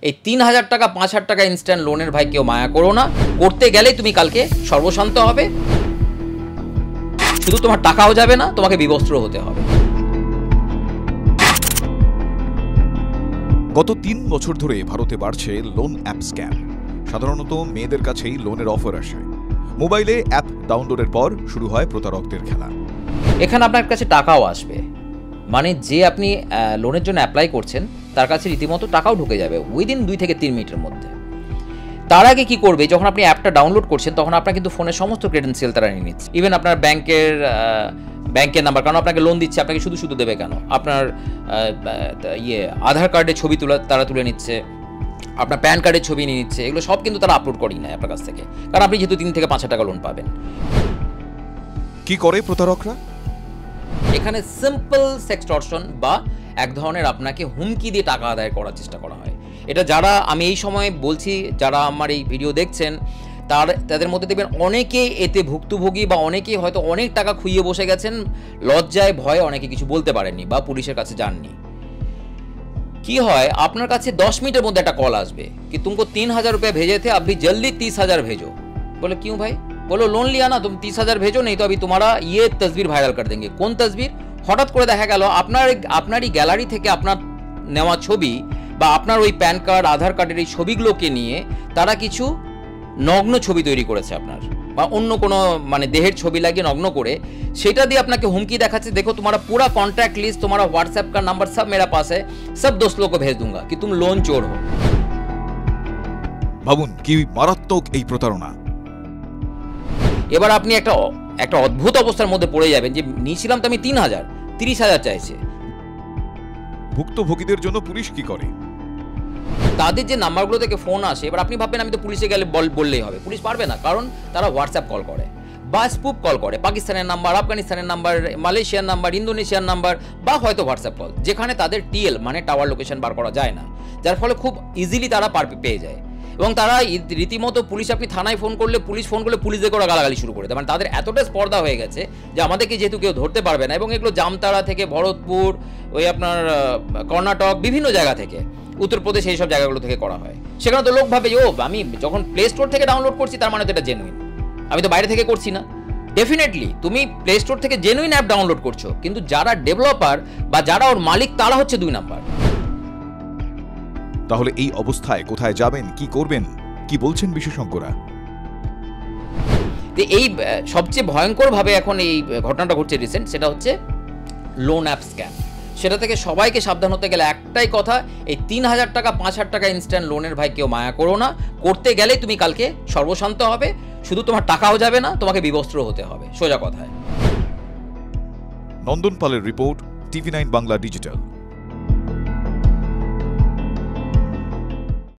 এই ৩,০০০ টাকা ৫,০০০ টাকা ইনস্ট্যান্ট লোনের ভাই কেউ মায়া করো না, করতে গেলেই তুমি কালকে সর্বশান্ত হবে। শুধু তোমার টাকাও যাবে না, তোমাকে বিবস্ত্র হতে হবে। গত ৩ বছর ধরে ভারতে বাড়ছে লোন অ্যাপ স্ক্যাম। সাধারণত মেয়েদের কাছেই লোনের অফার আসে। মোবাইলে অ্যাপ ডাউনলোডের পর শুরু হয় প্রতারকদের খেলা। এখানে আপনার কাছে টাকাও আসবে, মানে যে আপনি লোনের জন্য অ্যাপ্লাই করছেন তার কাছে রীতিমতো টাকাও ঢুকে যাবে উইদিন 2 থেকে 3 মিনিটের মধ্যে। তার আগে কি করবে, যখন আপনি অ্যাপটা ডাউনলোড করছেন তখন আপনার কিন্তু ফোনের সমস্ত ক্রেডেন্সিয়াল তারা নিয়ে নিচ্ছে। ইভেন আপনার ব্যাংকের নাম্বার, কারণ আপনাকে লোন দিচ্ছে, আপনাকে শুধু দেবে কেন, আপনার আধার কার্ডের ছবি তারা তুলে নিচ্ছে, আপনার প্যান কার্ডের ছবি নিয়ে নিচ্ছে। এগুলো সব কিন্তু তারা আপলোড করেই নেয় আপনার কাছ থেকে, কারণ আপনি যেহেতু 3 থেকে 5,000 টাকা লোন পাবেন। কি করে প্রতারকরা? এখানে সিম্পল সেক্সটর্শন বা এক ধরনের আপনাকে হুমকি দিয়ে টাকা আদায় করার চেষ্টা করা হয়। এটা যারা আমি এই সময় বলছি, যারা আমার এই ভিডিও দেখছেন তাদের মধ্যে দেখবেন অনেকেই এতে ভুক্তভোগী বা অনেকেই হয়তো অনেক টাকা খুইয়ে বসে গেছেন, লজ্জায় ভয়ে অনেকে কিছু বলতে পারেননি বা পুলিশের কাছে যাননি। কি হয়, আপনার কাছে 10 মিনিটের মধ্যে একটা কল আসবে कि तुमको 3,000 रुपये भेजे थे, अभी जल्दी 30,000 भेजो। बोले क्यों भाई? बोलो लोन लिया ना, तुम 30,000 भेजो, नहीं तो अभी तुम्हारा ये तस्वीर ভাইরাল कर देंगे। কোন তসবির? হঠাৎ করে দেখা গেল আপনারই গ্যালারি থেকে আপনার নেওয়া ছবি বা আপনার ওই প্যান কার্ড আধার কার্ডের এই ছবিগুলোকে নিয়ে তারা কিছু নগ্ন ছবি তৈরি করেছে আপনার, বা অন্য কোনো মানে দেহের ছবি লাগিয়ে নগ্ন করে সেটা দিয়ে আপনাকে হুমকি দেখাচ্ছে, देखो तुम्हारा पूरा कॉन्टैक्ट लिस्ट, तुम्हारा व्हाट्सएप का नंबर सब मेरा पास है, सब दोस्त लोगों को भेज दूंगा कि तुम लोन चोर हो। ভাবুন কি মারাত্মক এই প্রতারণা। এবার আপনি একটা অদ্ভুত অবস্থার মধ্যে পড়ে যাবেন যে নিয়েছিলাম তো আমি 3,000, 30,000 চাইছে। ভুক্তভোগীদের জন্য পুলিশ কি করে? তাদের যে নাম্বারগুলো থেকে ফোন আসে, এবার আপনি ভাববেন আমি তো পুলিশে গেলে বললেই হবে, পুলিশ পারবে না, কারণ তারা হোয়াটসঅ্যাপ কল করে বা স্পুপ কল করে, পাকিস্তানের নাম্বার, আফগানিস্তানের নাম্বার, মালয়েশিয়ার নাম্বার, ইন্দোনেশিয়ার নাম্বার, বা হয়তো হোয়াটসঅ্যাপ কল, যেখানে তাদের টিএল মানে টাওয়ার লোকেশন বার করা যায় না, যার ফলে খুব ইজিলি তারা পেয়ে যায়। এবং তারা রীতিমতো পুলিশ, আপনি থানায় ফোন করলে পুলিশদের করে গালাগালি শুরু করে দেয়। মানে তাদের এতটা স্পর্ধা হয়ে গেছে যে আমাদেরকে যেহেতু কেউ ধরতে পারবে না, এবং এগুলো জামতাড়া থেকে ভরতপুর, ওই আপনার কর্ণাটক, বিভিন্ন জায়গা থেকে, উত্তরপ্রদেশ, এইসব জায়গাগুলো থেকে করা হয়। সেখানে তো লোক ভাবে যে আমি যখন প্লে স্টোর থেকে ডাউনলোড করছি তার মানে তো এটা জেনুইন, আমি তো বাইরে থেকে করছি না। ডেফিনেটলি তুমি প্লে স্টোর থেকে জেনুইন অ্যাপ ডাউনলোড করছো, কিন্তু যারা ডেভেলপার বা যারা ওর মালিক তারা হচ্ছে 2 নাম্বার। তাহলে এই অবস্থায় কোথায় যাবেন, কি করবেন, কি বলছেন বিশেষজ্ঞরা? এই সবচেয়ে ভয়ঙ্কর ভাবে এখন এই ঘটনাটা ঘটছে রিসেন্ট, সেটা হচ্ছে লোন অ্যাপ স্ক্যাম। সেটা থেকে সবাইকে সাবধান হতে গেলে একটাই কথা, এই 3,000 টাকা 5,000 টাকা ইনস্ট্যান্ট লোনের ভাই কেউ মায়া করো না, করতে গেলেই তুমি কালকে সর্বশান্ত হবে। শুধু তোমার টাকাও যাবে না, তোমাকে বিবস্ত্র হতে হবে, সোজা কথায়। নন্দন পালের রিপোর্ট, TV9 বাংলা ডিজিটাল।